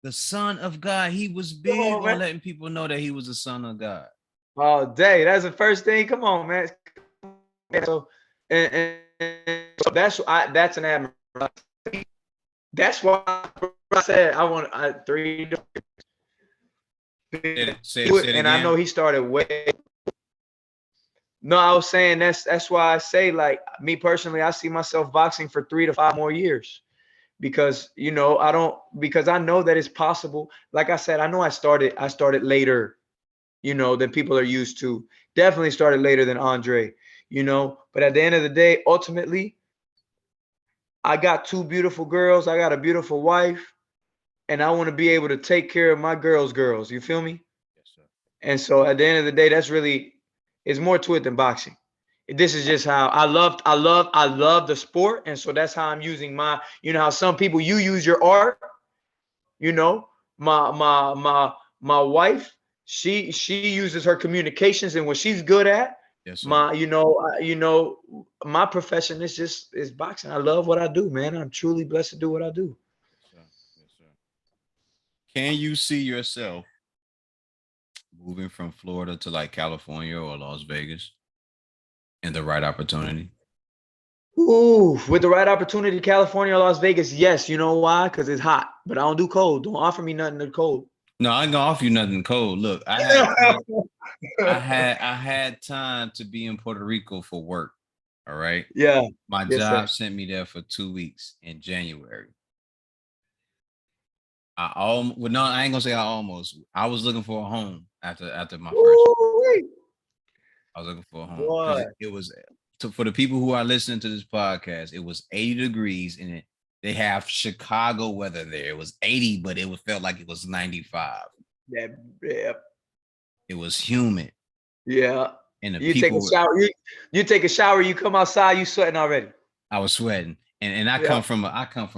the son of God. He was Come big on, on man. letting people know that he was the son of God. All day. That's the first thing. Come on, man. So, so that's an admiration. That's why I said I want three. Say it And I know again. he started way. No, I was saying that's why I say, like, me personally, I see myself boxing for 3 to 5 more years, because because I know that it's possible. Like I said, I know I started later, than people are used to. Definitely started later than Andre, but at the end of the day, ultimately, I got two beautiful girls. I got a beautiful wife, and I want to be able to take care of my girls. You feel me? Yes, sir. And so at the end of the day, that's really, it's more to it than boxing. This is just how I love the sport, and so that's how I'm using my. You know how some people, you use your art. You know, my wife, she uses her communications and what she's good at. Yes, sir. My profession is boxing. I love what I do, man. I'm truly blessed to do what I do. Yes, sir. Yes, sir. Can you see yourself moving from Florida to like California or Las Vegas in the right opportunity? Ooh, with the right opportunity, California or Las Vegas, yes. You know why? Because it's hot. But I don't do cold. Don't offer me nothing to cold. No, I ain't gonna offer you nothing cold. Look, I had time to be in Puerto Rico for work. All right. Yeah. My Yes, sir. job sent me there for 2 weeks in January. Well, no, I ain't gonna say I almost. I was looking for a home after my first. Ooh, I was looking for a home because boy. it was for the people who are listening to this podcast. It was 80 degrees and they have Chicago weather there. It was 80, but it felt like it was 95. That, yeah. It was humid, Yeah. and the You take a people were. shower. You take a shower. You come outside. You sweating already. I was sweating, and I Yeah. come from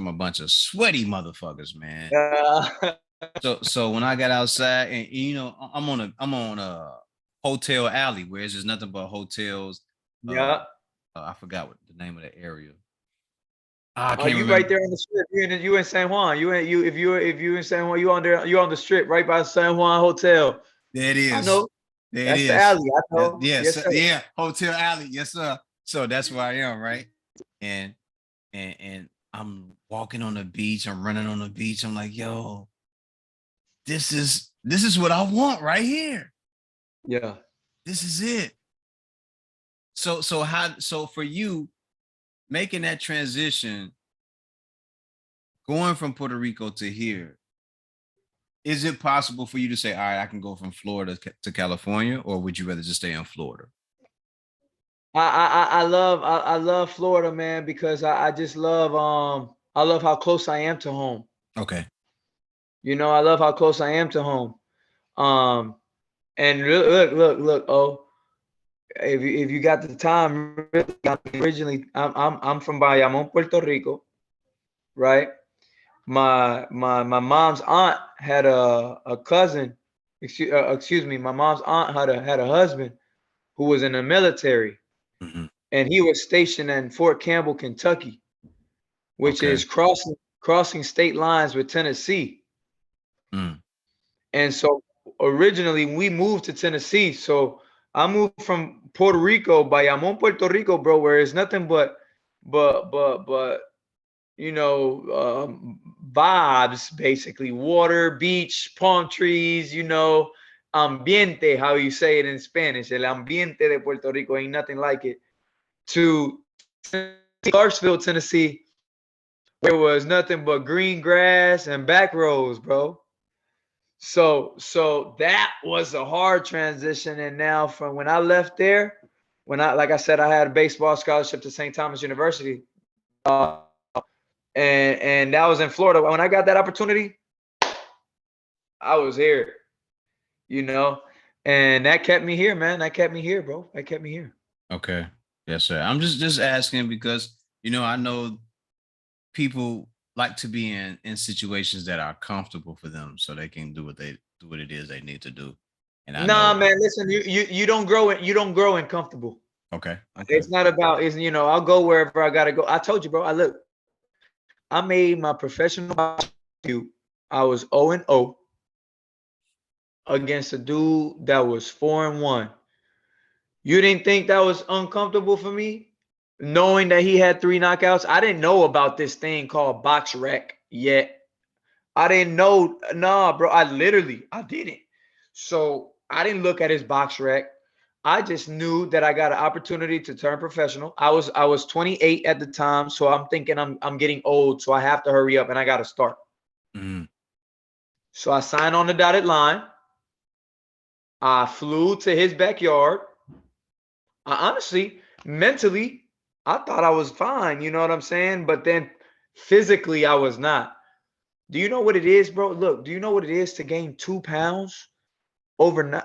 a bunch of sweaty motherfuckers, man. Uh, So when I got outside, and I'm on a hotel alley where it's just nothing but hotels. Uh, yeah. I forgot what the name of the area. I Are can't you right remember. there on the strip? You in San Juan. You in San Juan. You on the strip right by San Juan Hotel. There it I is. know. There it That's the is. alley. I know. Yes, Yes, sir. yeah, Hotel Alley. Yes, sir. So that's where I am, right? And and I'm walking on the beach. I'm running on the beach. I'm like, yo, this is what I want right here. Yeah. This is it. So for you making that transition, going from Puerto Rico to here, is it possible for you to say, all right, I can go from Florida to California, or would you rather just stay in Florida? I love Florida, man, because I just love how close I am to home. Okay. I love how close I am to home. Um, and look. Oh, if you got the time, really, originally I'm from Bayamon, Puerto Rico, right? My mom's aunt had a cousin. Excuse me. My mom's aunt had a husband who was in the military, Mhm. and he was stationed in Fort Campbell, Kentucky, which Okay. is crossing state lines with Tennessee. Mm. And so originally we moved to Tennessee. So I moved from Puerto Rico, Bayamon, Puerto Rico, bro, where it's nothing but vibes, basically water, beach, palm trees, ambiente, how you say it in Spanish, el ambiente de Puerto Rico, ain't nothing like it. To Clarksville, Tennessee, where it was nothing but green grass and back roads, bro. So that was a hard transition. And now from when I left there, like I said, I had a baseball scholarship to St. Thomas University. And that was in Florida. When I got that opportunity, I was here, you know, and that kept me here, man. That kept me here, bro. That kept me here. Okay. Yes, sir. I'm just asking because I know people like to be in situations that are comfortable for them so they can do what it is they need to do. And I Nah, know. man. Listen, you don't grow it. You don't grow in comfortable. Okay. Okay. It's not about. It's I'll go wherever I gotta go. I told you, bro. I made my professional debut. I was 0-0 against a dude that was 4-1. You didn't think that was uncomfortable for me? Knowing that he had 3 knockouts? I didn't know about this thing called box rec yet. I didn't know. Nah, bro. I didn't. So I didn't look at his box rec. I just knew that I got an opportunity to turn professional. I was 28 at the time, so I'm thinking I'm getting old, so I have to hurry up and I got to start. Mm. So I signed on the dotted line. I flew to his backyard. I honestly, mentally, I thought I was fine. You know what I'm saying? But then physically, I was not. Do you know what it is, bro? Look, do you know what it is to gain 2 pounds overnight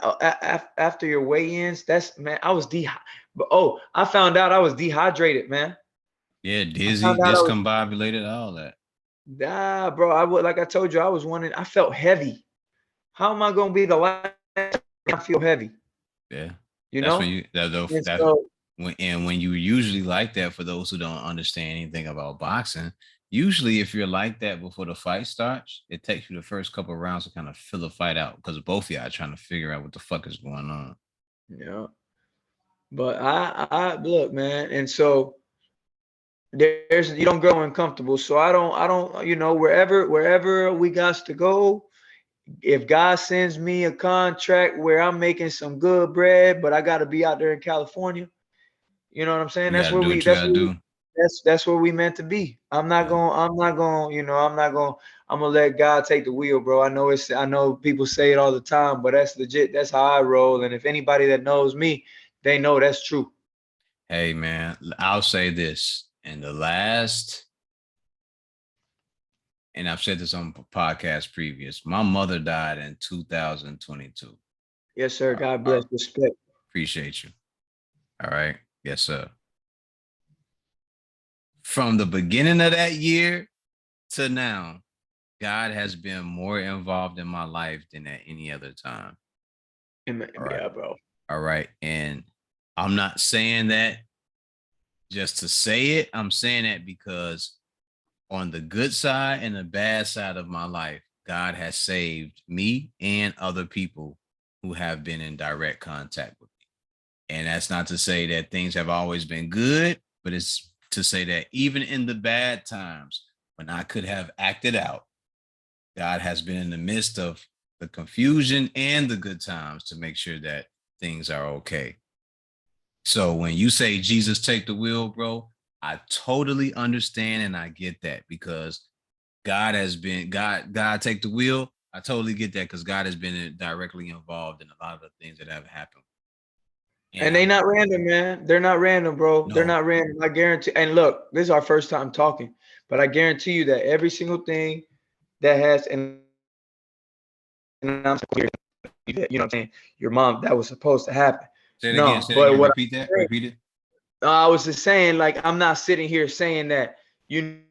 after your weigh-ins? That's, man, I was I found out I was dehydrated, man. Yeah, I dizzy, found out I was discombobulated, all that. bro. I would, like I told you, I was wondering. I felt heavy. How am I gonna be the last I feel heavy? Yeah. You That's when know? you And that so when you usually like that, for those who don't understand anything about boxing, usually if you're like that before the fight starts, it takes you the first couple of rounds to kind of fill the fight out because both of y'all are trying to figure out what the fuck is going on. yeah. But I look, man, and so there's you don't go uncomfortable. So I don't, wherever we got to go. If God sends me a contract where I'm making some good bread, but I got to be out there in California, you know what I'm saying? You gotta do what you gotta do. That's where we meant to be. Yeah. I'm not going, I'm gonna let God take the wheel, bro. I know people say it all the time, but that's legit. That's how I roll. And if anybody that knows me, they know that's true. Hey man, I'll say this. In the last, and I've said this on podcast previous, my mother died in 2022. Yes, sir. God I bless. Respect. appreciate you. All right. Yes, sir. From the beginning of that year to now, God has been more involved in my life than at any other time. All right. Yeah, bro. All right. And I'm not saying that just to say it. I'm saying that because on the good side and the bad side of my life, God has saved me and other people who have been in direct contact with me. And that's not to say that things have always been good, but it's to say that even in the bad times, when I could have acted out, God has been in the midst of the confusion and the good times to make sure that things are okay. So when you say Jesus take the wheel, bro, I totally understand and I get that because God take the wheel. I totally get that because God has been directly involved in a lot of the things that have happened. And And they I'm not random, man. They're not random, bro. They're no, not random. I guarantee. And look, this is our first time talking, but I guarantee you that every single thing that has, and I'm clear, you know what I'm saying, your mom, that was supposed to happen. say it again, No, say it but again, what repeat that, repeat it. I was just saying, like, I'm not sitting here saying that you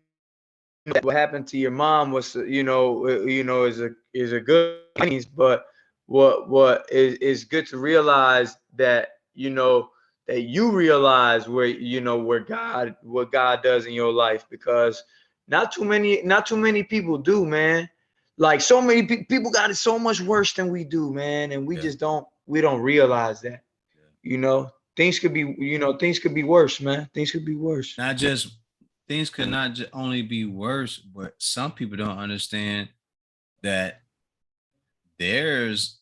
know, what happened to your mom was, is a good thing, but what is good to realize that that you realize where where God what God does in your life, because not too many people do, man. Like, so many people got it so much worse than we do, man, and Yeah, we don't realize that. yeah. Things could be worse, man. Things could be worse. Not just things could not only be worse, but some people don't understand that there's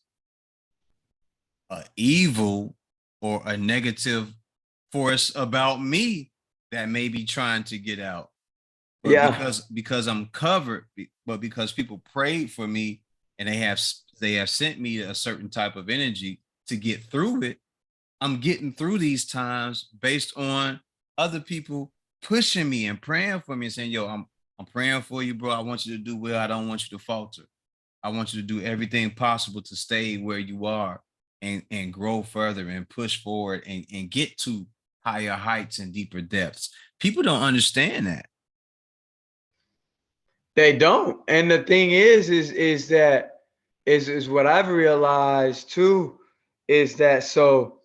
a evil or a negative force about me that may be trying to get out. But Yeah. because I'm covered, but because people prayed for me and they have sent me a certain type of energy to get through it, I'm getting through these times based on other people pushing me and praying for me and saying, "Yo, I'm praying for you, bro. I want you to do well. I don't want you to falter. I want you to do everything possible to stay where you are and grow further and push forward and get to higher heights and deeper depths." People don't understand that. They don't. And the thing is that is what I've realized too, is that so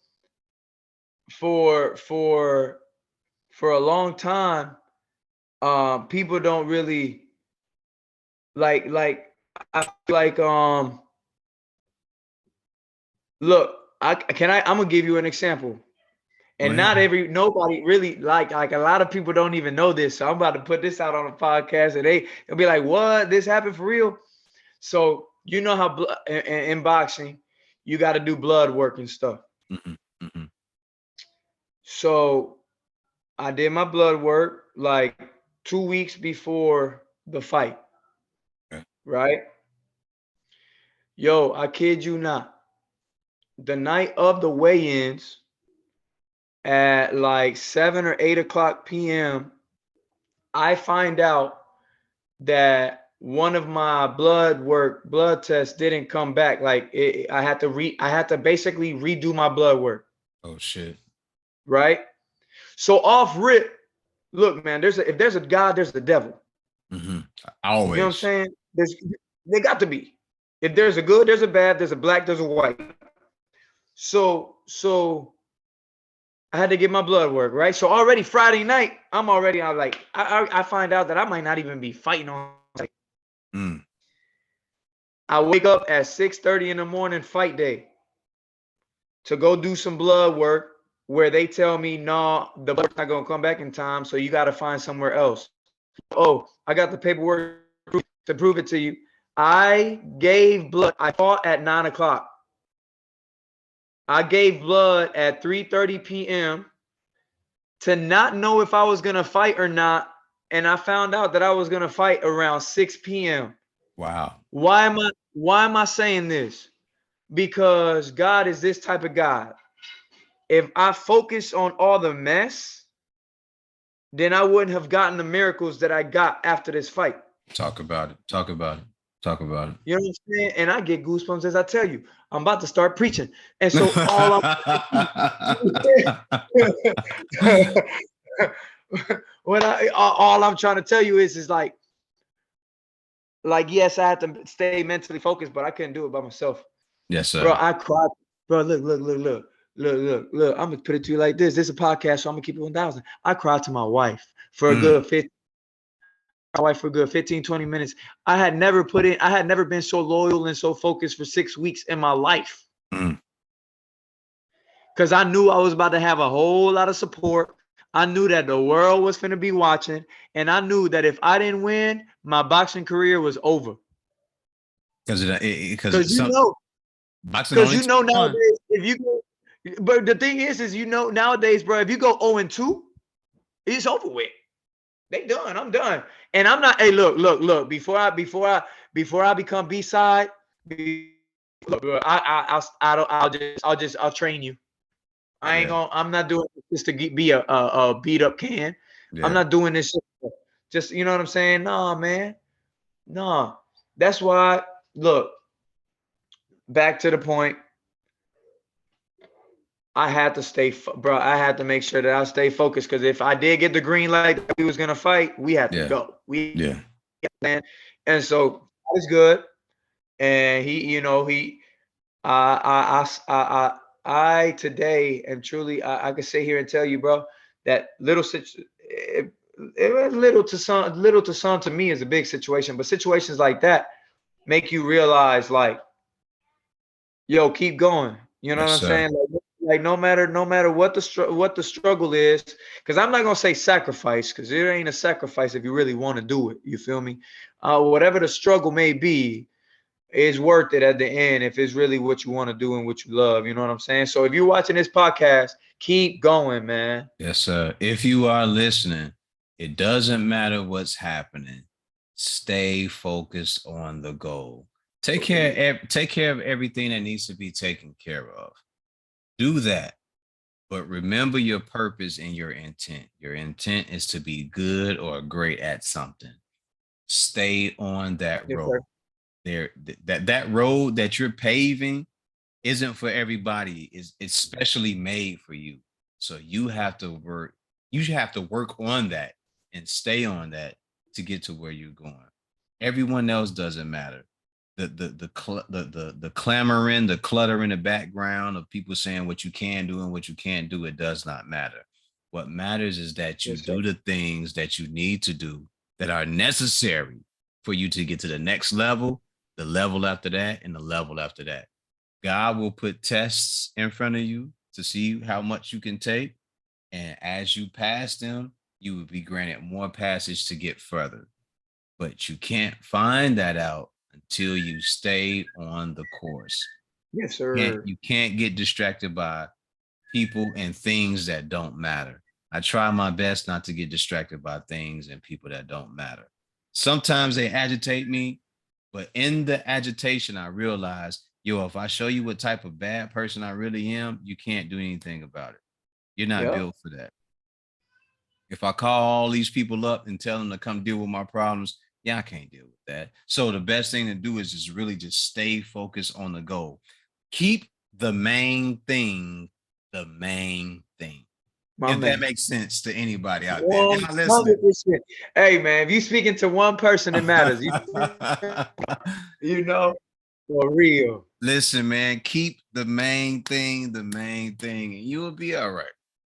for for for a long time, people don't really like I feel like look, I'm gonna give you an example. Go And ahead. nobody really like a lot of people don't even know this. So I'm about to put this out on a podcast, and they'll be like, "What? This happened for real?" So you know how in boxing you got to do blood work and stuff. Mm-hmm, So I did my blood work like 2 weeks before the fight, Okay. right? Yo, I kid you not. The night of the weigh-ins at like 7 or 8 o'clock p.m., I find out that one of my blood tests didn't come back. Like I had to basically redo my blood work, Oh shit. right? So off rip, look, man, if there's a God, there's a devil. Mm-hmm. You know what I'm Always. saying? They got to be. If there's a good, there's a bad, there's a black, there's a white. So I had to get my blood work, right? So already Friday night, I'm like, I find out that I might not even be fighting on. Mm. I wake up at 6:30 in the morning, fight day, to go do some blood work where they tell me, no, the blood's not gonna come back in time, so you gotta find somewhere else. Oh, I got the paperwork to prove it to you. I gave blood. I fought at 9 o'clock. I gave blood at 3:30 p.m. to not know if I was gonna fight or not, and I found out that I was gonna fight around 6 p.m. Wow. Why am I saying this? Because God is this type of God. If I focus on all the mess, then I wouldn't have gotten the miracles that I got after this fight. Talk about it. Talk about it. Talk about You know what I'm saying? And I get goosebumps as I tell you. I'm about to start preaching. And so it. all I'm trying to tell you is like yes, I had to stay mentally focused, but I couldn't do it by myself. Yes, Bro, sir. I cried. Bro, look. I'm gonna put it to you like this. This is a podcast, so I'm gonna keep it 1,000. I cried to my wife for a Mm. good 15 my wife for a good 15, 20 minutes. I had never been so loyal and so focused for 6 weeks in my life. Mm. Because I knew I was about to have a whole lot of support. I knew that the world was finna be watching, and I knew that if I didn't win, my boxing career was over. Because Because some boxing because only takes one. nowadays, if you go, but the thing is nowadays, bro, if you go 0-2, it's over with. They done. I'm done. And I'm not. Hey, look. Before I become B side, look, bro, I don't. I'll train you. I ain't Yeah. gonna. I'm not doing this just to be a beat up can. I'm Yeah. not doing this just you know what I'm saying. Nah, man. Nah. That's why. Look. Back to the point. I had to stay, bro. I had to make sure that I stay focused because if I did get the green light that we was gonna fight, we had to Yeah. go. Yeah. Man, and so that was good. And I today am truly, I can sit here and tell you, bro, that it was little to some to me is a big situation, but situations like that make you realize, like, yo, keep going. You know what Yes, I'm sir. saying? Like no matter what the struggle is, because I'm not gonna say sacrifice, because it ain't a sacrifice if you really want to do it. You feel me? Whatever the struggle may be, is worth it at the end if it's really what you want to do and what you love. You know what I'm saying? So if you're watching this podcast, keep going, man. Yes, sir. If you are listening, it doesn't matter what's happening. Stay focused on the goal. Take care of everything that needs to be taken care of. Do that. But remember your purpose and your intent. Your intent is to be good or great at something. Stay on that Yes, sir. road. That road that you're paving isn't for everybody. Is it's specially made for you. So you have to work on that and stay on that to get to where you're going. Everyone else doesn't matter. The clamoring, the clutter in the background of people saying what you can do and what you can't do, it does not matter. What matters is that you Yes, sir. do the things that you need to do that are necessary for you to get to the next level, the level after that, and the level after that. God will put tests in front of you to see how much you can take. And as you pass them, you will be granted more passage to get further. But you can't find that out until you stay on the course. Yes, Can't sir. you can't get distracted by people and things that don't matter. I try my best not to get distracted by things and people that don't matter. Sometimes they agitate me, but in the agitation, I realize, yo, if I show you what type of bad person I really am, you can't do anything about it. You're not Yeah. built for that. If I call all these people up and tell them to come deal with my problems, yeah, I can't deal with that. So the best thing to do is just really just stay focused on the goal. Keep the main thing the main thing. My If that man. makes sense to anybody out there. One Y'all listening? hundred percent. Hey man, if you speaking to one person, it matters. You know, for real. Listen, man, keep the main thing, and you will be all right.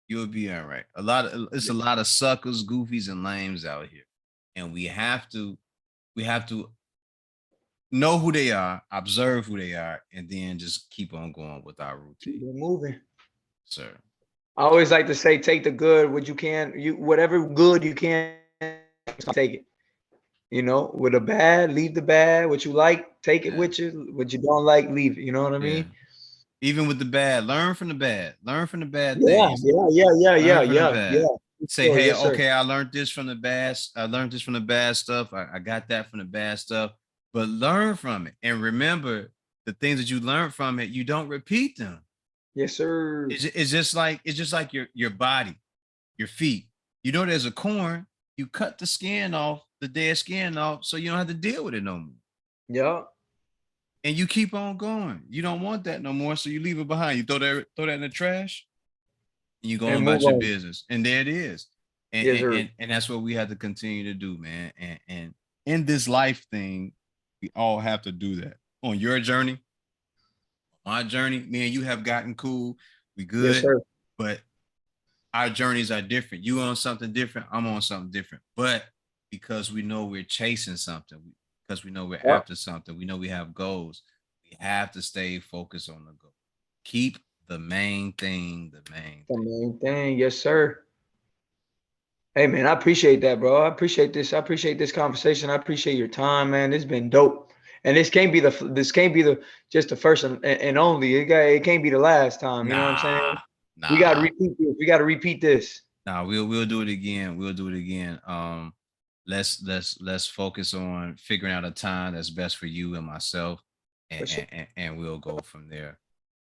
You will be all right. It's a lot of suckers, goofies, and lames out here. And we have to know who they are, observe who they are, and then just keep on going with our Keep routine. it moving. Sir. I always like to say, take the good, what you can, you whatever good you can take it. You know, with the bad, leave the bad. What you like, take it Yeah. with you. What you don't like, leave it. You know what I Yeah. mean? Even with the bad, learn from the bad. Learn from the bad Yeah, things. yeah, yeah, yeah, yeah, Learn from the yeah, bad. yeah. Say, Sure, hey, yes, sir. okay, I learned this from the bad. I learned this from the bad stuff. I got that from the bad stuff. But learn from it. And remember the things that you learned from it, you don't repeat them. Yes, sir. It's just like your body, your feet. You know, there's a corn, you cut the skin off, the dead skin off, so you don't have to deal with it no more. Yeah. And you keep on going. You don't want that no more, so you leave it behind. You throw that in the trash, and you go on And move about your on. business. And there it is. And Yes, and, sir. and, and that's what we have to continue to do, man. And in this life thing, we all have to do that. On your journey, my journey, me and you have gotten cool. We Yes, good, sir. but our journeys are different. You on something different, I'm on something different. But because we know we're chasing something, because we know we're Yeah. after something, we know we have goals, we have to stay focused on the goal. Keep the main thing the main The thing. main thing. Yes, sir. Hey man, I appreciate that, bro. I appreciate this. I appreciate this conversation. I appreciate your time, man. It's been dope. And this can't be the just the first and only. It can't be the last time. You know what I'm saying? Nah, We got to nah, repeat this. We got to repeat this. nah. We'll do it again. We'll do it again. Let's focus on figuring out a time that's best for you and myself, and For sure. and we'll go from there.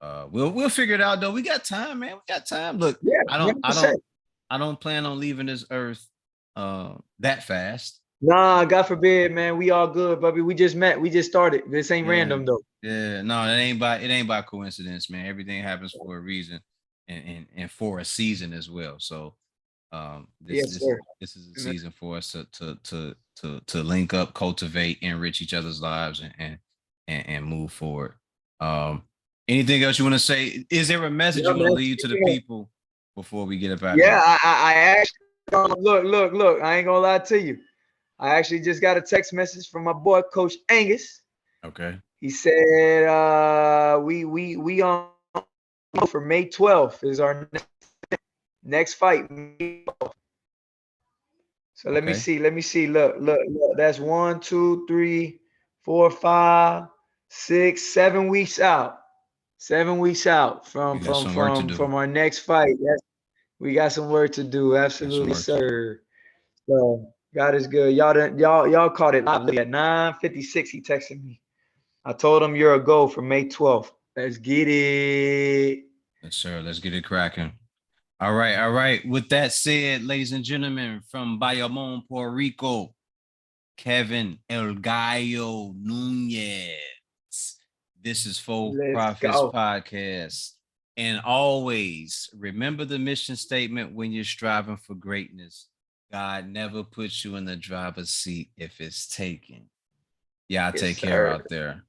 We'll figure it out though. We got time, man. We got time. Look, Yeah, I don't I don't 100%. I don't plan on leaving this earth that fast. Nah, God forbid, man. We all good, baby. We just met. We just started. This ain't Yeah. random though. Yeah. No, it ain't by coincidence, man. Everything happens for a reason and for a season as well. So this Yes, this sir. this is a season for us to link up, cultivate, enrich each other's lives and move forward. Um anything else you want to say? Is there a message Yeah, you want to man. leave to the people before we get up out of Yeah, here? I actually look. I ain't gonna lie to you. I actually just got a text message from my boy, Coach Angus. Okay. He said, we on for May 12th is our next fight. So let me Okay. see. Let me see. Look. That's 7 weeks out. 7 weeks out We from got from some work to from do. from our next fight. We got some work to do. Got some Absolutely, work to do. sir. So God is good. Y'all caught it live at 9:56. He texted me. I told him you're a go for May 12th. Let's get it. Yes, sir. Let's get it cracking. All right, all right. With that said, ladies and gentlemen, from Bayamon, Puerto Rico, Kevin El Gallo Nunez. This is Faux Let's Profhitz go. Podcast. And always remember the mission statement when you're striving for greatness. God never puts you in the driver's seat if it's taken. Y'all Yes, take care sir. out there.